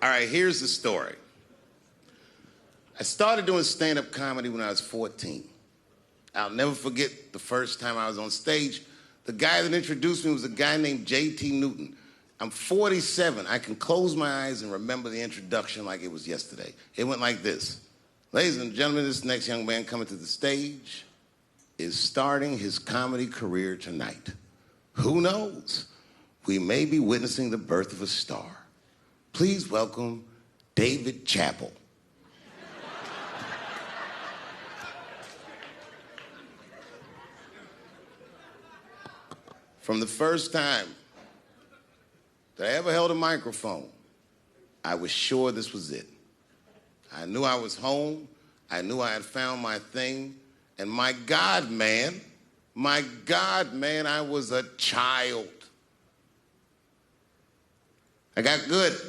All right, here's the story. I started doing stand-up comedy when I was 14. I'll never forget the first time I was on stage. The guy that introduced me was a guy named J.T. Newton. I'm 47. I can close my eyes and remember the introduction like it was yesterday. It went like this. Ladies and gentlemen, this next young man coming to the stage is starting his comedy career tonight. Who knows? We may be witnessing the birth of a star. Please welcome David Chappelle. From the first time that I ever held a microphone, I was sure this was it. I knew I was home. I knew I had found my thing. And my God, man, I was a child. I got good.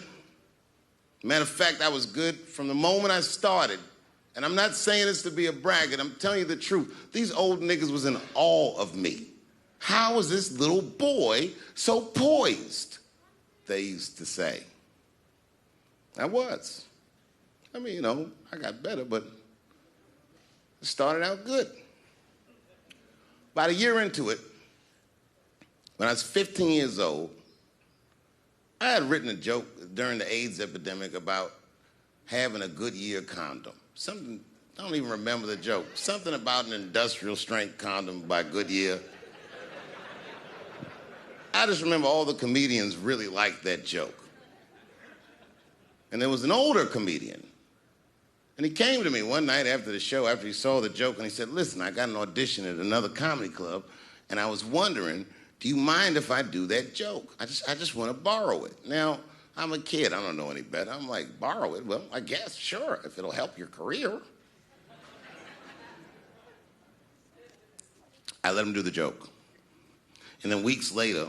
Matter of fact, I was good from the moment I started. And I'm not saying this to be a braggart. I'm telling you the truth. These old niggas was in awe of me. How was this little boy so poised? They used to say. I was. I mean, you know, I got better, but it started out good. About a year into it, when I was 15 years old, I had written a joke during the AIDS epidemic about having a Goodyear condom. Something, I don't even remember the joke. Something about an industrial strength condom by Goodyear. I just remember all the comedians really liked that joke. And there was an older comedian. And he came to me one night after the show, after he saw the joke, and he said, listen, I got an audition at another comedy club, and I was wondering, do you mind if I do that joke? I just want to borrow it. Now, I'm a kid. I don't know any better. I'm like, borrow it? Well, I guess, sure, if it'll help your career. I let him do the joke. And then weeks later,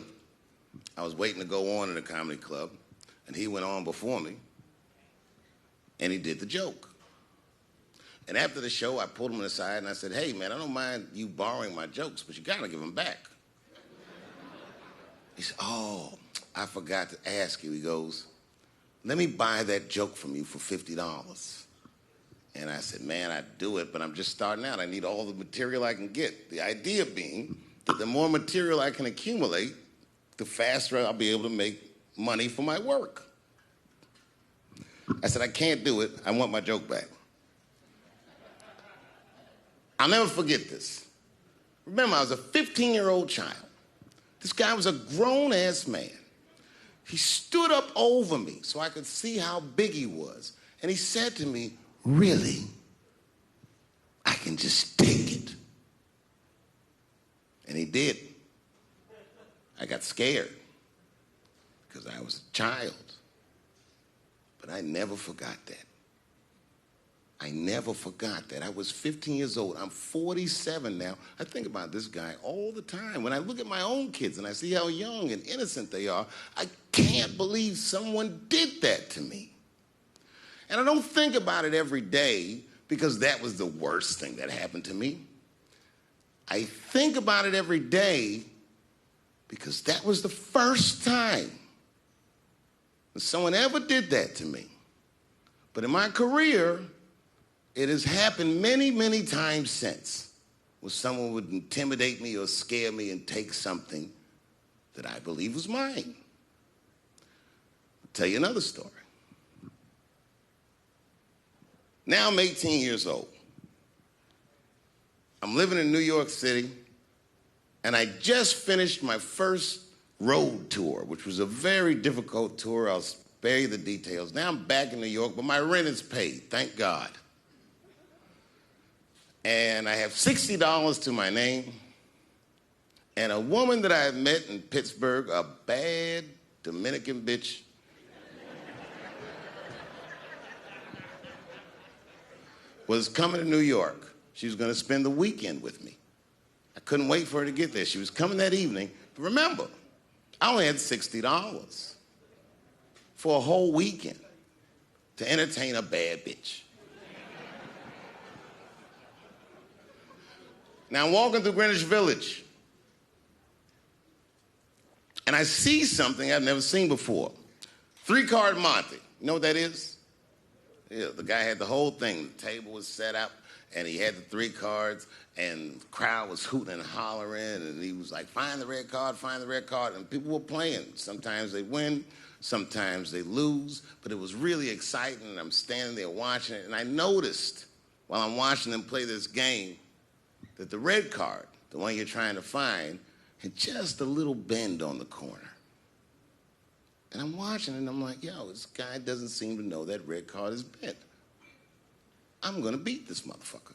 I was waiting to go on in a comedy club, and he went on before me, and he did the joke. And after the show, I pulled him aside, and I said, hey, man, I don't mind you borrowing my jokes, but you got to give them back. He said, oh, I forgot to ask you. He goes, let me buy that joke from you for $50. And I said, man, I'd do it, but I'm just starting out. I need all the material I can get. The idea being that the more material I can accumulate, the faster I'll be able to make money for my work. I said, I can't do it. I want my joke back. I'll never forget this. Remember, I was a 15-year-old child. This guy was a grown-ass man. He stood up over me so I could see how big he was. And he said to me, really? I can just take it. And he did. I got scared because I was a child. But I never forgot that. I never forgot that. I was 15 years old. I'm 47 now. I think about this guy all the time. When I look at my own kids and I see how young and innocent they are, I can't believe someone did that to me. And I don't think about it every day because that was the worst thing that happened to me. I think about it every day because that was the first time that someone ever did that to me. But in my career, it has happened many, many times since, where someone would intimidate me or scare me and take something that I believe was mine. I'll tell you another story. Now I'm 18 years old. I'm living in New York City, and I just finished my first road tour, which was a very difficult tour. I'll spare you the details. Now I'm back in New York, but my rent is paid, thank God. And I have $60 to my name, and a woman that I had met in Pittsburgh, a bad Dominican bitch, was coming to New York. She was going to spend the weekend with me. I couldn't wait for her to get there. She was coming that evening. But remember, I only had $60 for a whole weekend to entertain a bad bitch. Now I'm walking through Greenwich Village, and I see something I've never seen before. 3-card Monte. You know what that is? Yeah, the guy had the whole thing. The table was set up, and he had the 3 cards, and the crowd was hooting and hollering, and he was like, find the red card, find the red card, and people were playing. Sometimes they win, sometimes they lose, but it was really exciting, and I'm standing there watching it, and I noticed while I'm watching them play this game that the red card, the one you're trying to find, had just a little bend on the corner. And I'm watching it, and I'm like, yo, this guy doesn't seem to know that red card is bent. I'm going to beat this motherfucker.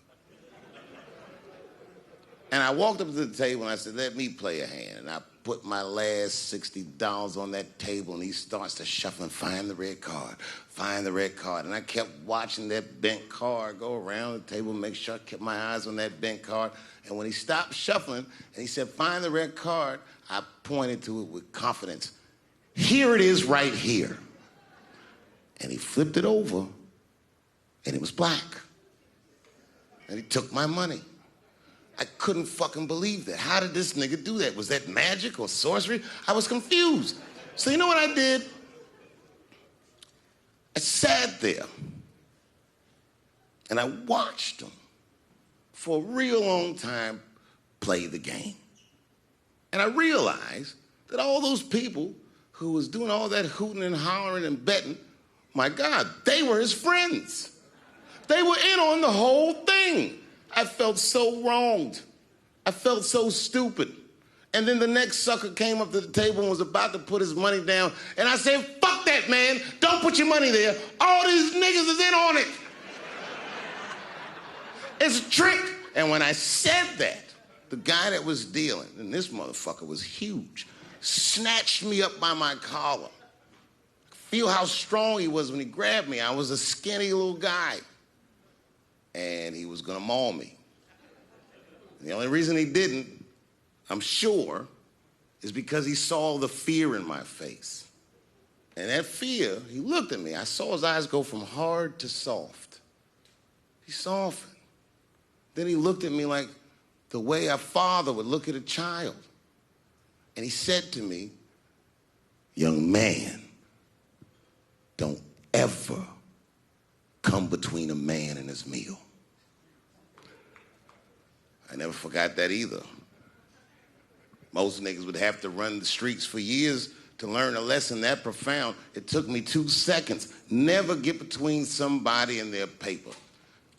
And I walked up to the table, and I said, let me play a hand. And I put my last $60 on that table, and he starts to shuffle and find the red card, find the red card. And I kept watching that bent card go around the table, make sure I kept my eyes on that bent card. And when he stopped shuffling, and he said, find the red card, I pointed to it with confidence. Here it is right here. And he flipped it over, and it was black. And he took my money. I couldn't fucking believe that. How did this nigga do that? Was that magic or sorcery? I was confused. So you know what I did? I sat there, and I watched him for a real long time play the game. And I realized that all those people who was doing all that hooting and hollering and betting, my God, they were his friends. They were in on the whole thing. I felt so wronged. I felt so stupid. And then the next sucker came up to the table and was about to put his money down. And I said, fuck that, man. Don't put your money there. All these niggas is in on it. It's a trick. And when I said that, the guy that was dealing, and this motherfucker was huge, snatched me up by my collar. Feel how strong he was when he grabbed me. I was a skinny little guy. And he was gonna maul me. And the only reason he didn't, I'm sure, is because he saw the fear in my face. And that fear, he looked at me. I saw his eyes go from hard to soft. He softened. Then he looked at me like the way a father would look at a child. And he said to me, young man, don't ever come between a man and his meal. I never forgot that either. Most niggas would have to run the streets for years to learn a lesson that profound. It took me 2 seconds. Never get between somebody and their paper.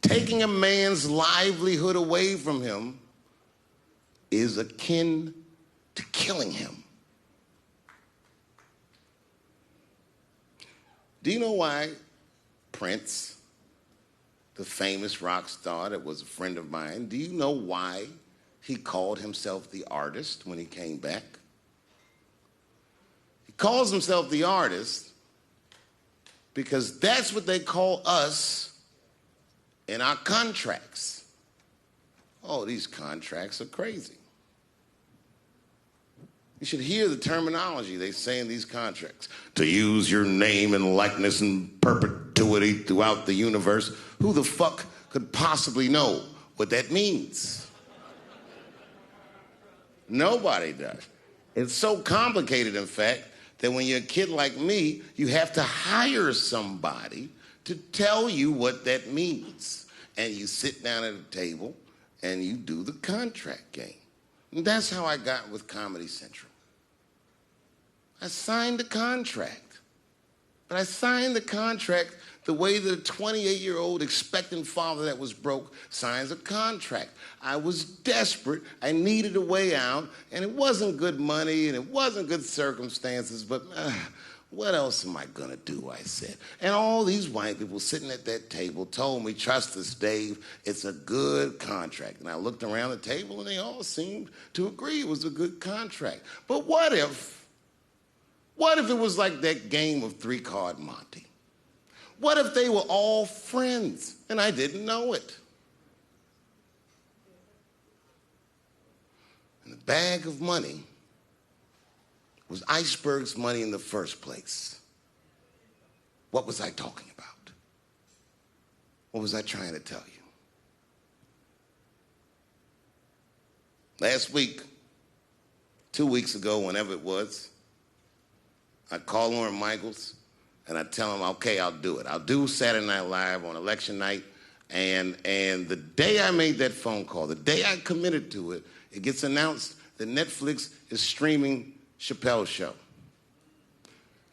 Taking a man's livelihood away from him is akin to killing him. Do you know why Prince, the famous rock star that was a friend of mine, do you know why he called himself the artist when he came back? He calls himself the artist because that's what they call us in our contracts. Oh, these contracts are crazy. You should hear the terminology they say in these contracts. To use your name and likeness in perpetuity throughout the universe. Who the fuck could possibly know what that means? Nobody does. It's so complicated, in fact, that when you're a kid like me, you have to hire somebody to tell you what that means. And you sit down at a table and you do the contract game. And that's how I got with Comedy Central. I signed the contract. But I signed the contract the way that a 28-year-old expectant father that was broke signs a contract. I was desperate. I needed a way out. And it wasn't good money and it wasn't good circumstances. But what else am I going to do, I said. And all these white people sitting at that table told me, trust us, Dave, it's a good contract. And I looked around the table and they all seemed to agree it was a good contract. But what if it was like that game of 3-Card Monte? What if they were all friends and I didn't know it? And the bag of money was Iceberg's money in the first place. What was I talking about? What was I trying to tell you? Last week, 2 weeks ago, whenever it was, I called Lauren Michaels. And I tell them, okay, I'll do it. I'll do Saturday Night Live on election night. And the day I made that phone call, the day I committed to it, it gets announced that Netflix is streaming Chappelle's show.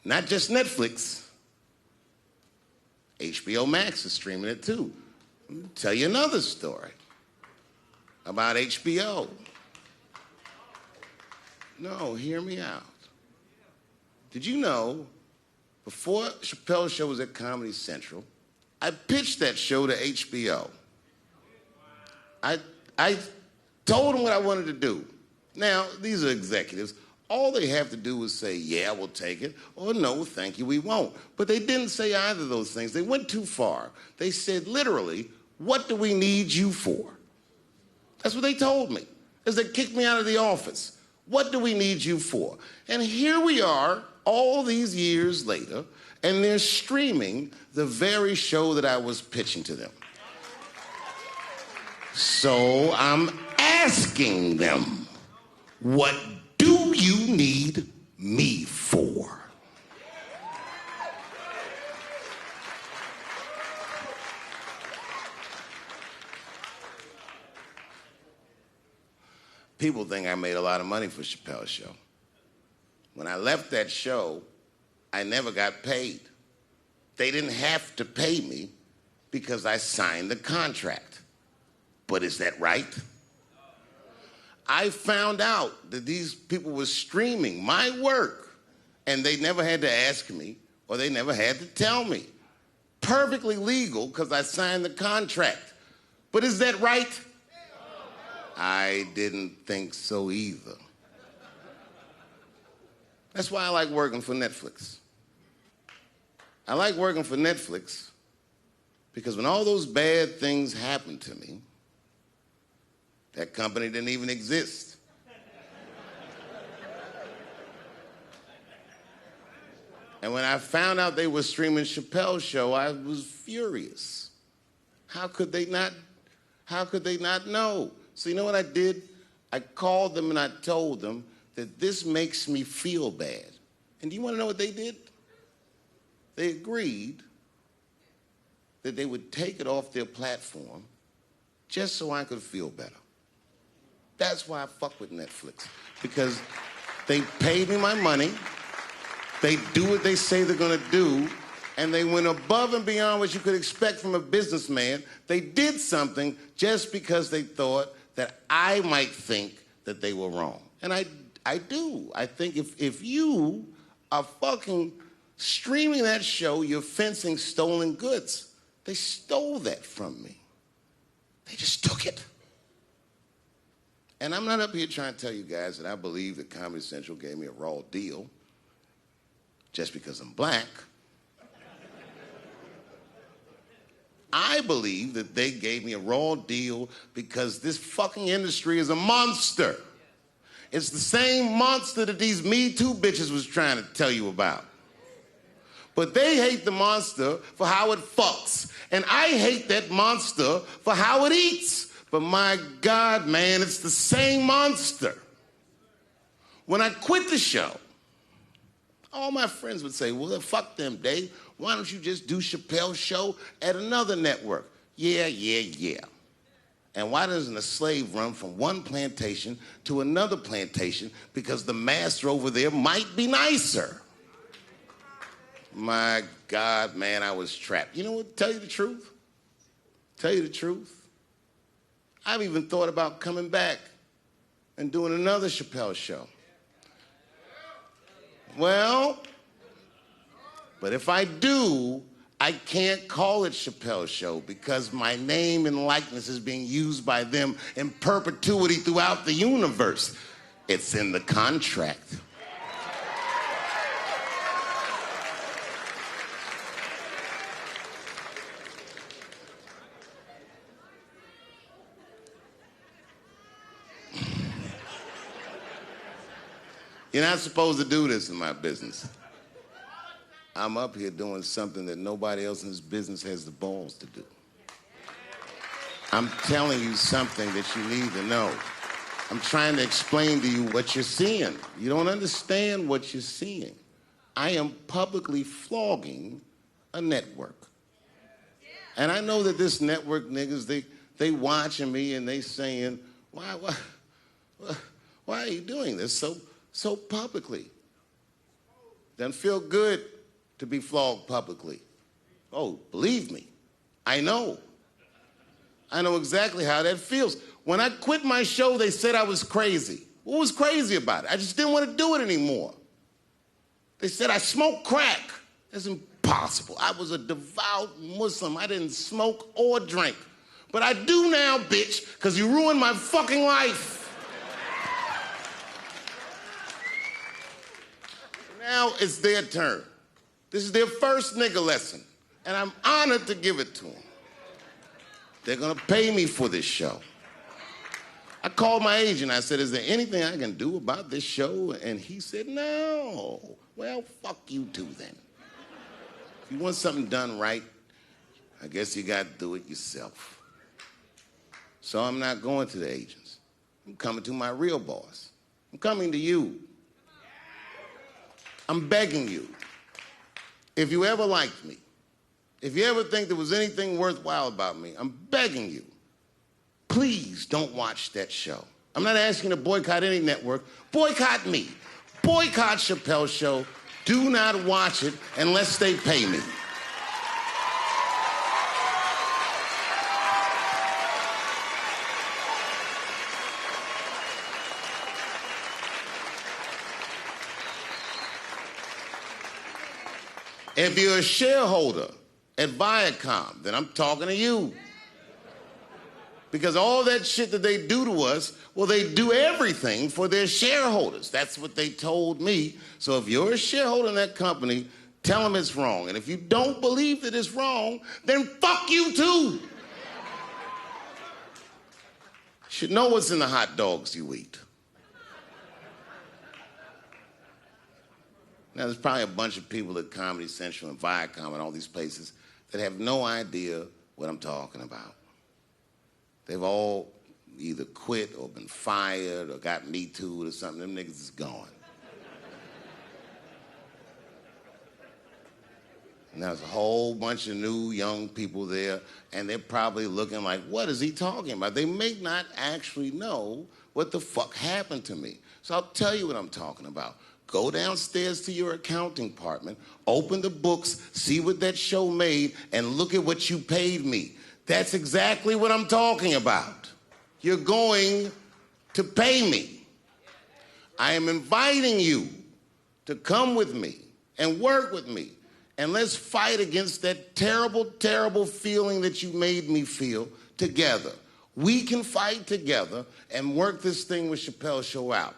Not just Netflix. HBO Max is streaming it too. Let me tell you another story about HBO. No, hear me out. Did you know, before Chappelle's show was at Comedy Central, I pitched that show to HBO. I told them what I wanted to do. Now, these are executives. All they have to do is say, yeah, we'll take it, or no, thank you, we won't. But they didn't say either of those things. They went too far. They said, literally, what do we need you for? That's what they told me, as they kicked me out of the office. What do we need you for? And here we are, all these years later, and they're streaming the very show that I was pitching to them. So I'm asking them, what do you need me for? People think I made a lot of money for Chappelle's show. When I left that show, I never got paid. They didn't have to pay me because I signed the contract. But is that right? I found out that these people were streaming my work, and they never had to ask me, or they never had to tell me. Perfectly legal because I signed the contract. But is that right? I didn't think so either. That's why I like working for Netflix. I like working for Netflix because when all those bad things happened to me, that company didn't even exist. And when I found out they were streaming Chappelle's show, I was furious. How could they not know? So you know what I did? I called them and I told them that this makes me feel bad. And do you want to know what they did? They agreed that they would take it off their platform just so I could feel better. That's why I fuck with Netflix, because they paid me my money, they do what they say they're gonna do, and they went above and beyond what you could expect from a businessman. They did something just because they thought that I might think that they were wrong. And I do. I think if you are fucking streaming that show, you're fencing stolen goods. They stole that from me. They just took it. And I'm not up here trying to tell you guys that I believe that Comedy Central gave me a raw deal just because I'm black. I believe that they gave me a raw deal because this fucking industry is a monster. It's the same monster that these Me Too bitches was trying to tell you about. But they hate the monster for how it fucks. And I hate that monster for how it eats. But my God, man, it's the same monster. When I quit the show, all my friends would say, well, fuck them, Dave. Why don't you just do Chappelle's show at another network? Yeah. And why doesn't a slave run from one plantation to another plantation because the master over there might be nicer? My God, man, I was trapped. You know what? Tell you the truth. I've even thought about coming back and doing another Chappelle show. Well, but if I do, I can't call it Chappelle's show because my name and likeness is being used by them in perpetuity throughout the universe. It's in the contract. You're not supposed to do this in my business. I'm up here doing something that nobody else in this business has the balls to do. I'm telling you something that you need to know. I'm trying to explain to you what you're seeing. You don't understand what you're seeing. I am publicly flogging a network. And I know that this network niggas, they watching me and they saying, why are you doing this so publicly? Doesn't feel good to be flogged publicly. Oh, believe me, I know. I know exactly how that feels. When I quit my show, they said I was crazy. What was crazy about it? I just didn't want to do it anymore. They said I smoked crack. That's impossible. I was a devout Muslim. I didn't smoke or drink. But I do now, bitch, because you ruined my fucking life. Now it's their turn. This is their first nigga lesson, and I'm honored to give it to them. They're gonna pay me for this show. I called my agent. I said, is there anything I can do about this show? And he said, no. Well, fuck you too then. If you want something done right, I guess you got to do it yourself. So I'm not going to the agents. I'm coming to my real boss. I'm coming to you. I'm begging you. If you ever liked me, if you ever think there was anything worthwhile about me, I'm begging you. Please don't watch that show. I'm not asking you to boycott any network. Boycott me. Boycott Chappelle's show. Do not watch it unless they pay me. If you're a shareholder at Viacom, then I'm talking to you. Because all that shit that they do to us, well, they do everything for their shareholders. That's what they told me. So if you're a shareholder in that company, tell them it's wrong. And if you don't believe that it's wrong, then fuck you too. You should know what's in the hot dogs you eat. Now, there's probably a bunch of people at Comedy Central and Viacom and all these places that have no idea what I'm talking about. They've all either quit or been fired or got Me Too'd or something. Them niggas is gone. And there's a whole bunch of new young people there, and they're probably looking like, what is he talking about? They may not actually know what the fuck happened to me. So I'll tell you what I'm talking about. Go downstairs to your accounting department, open the books, see what that show made, and look at what you paid me. That's exactly what I'm talking about. You're going to pay me. I am inviting you to come with me and work with me. And let's fight against that terrible, terrible feeling that you made me feel together. We can fight together and work this thing with Chappelle's show out.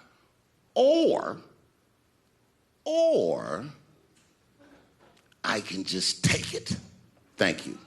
Or I can just take it. Thank you.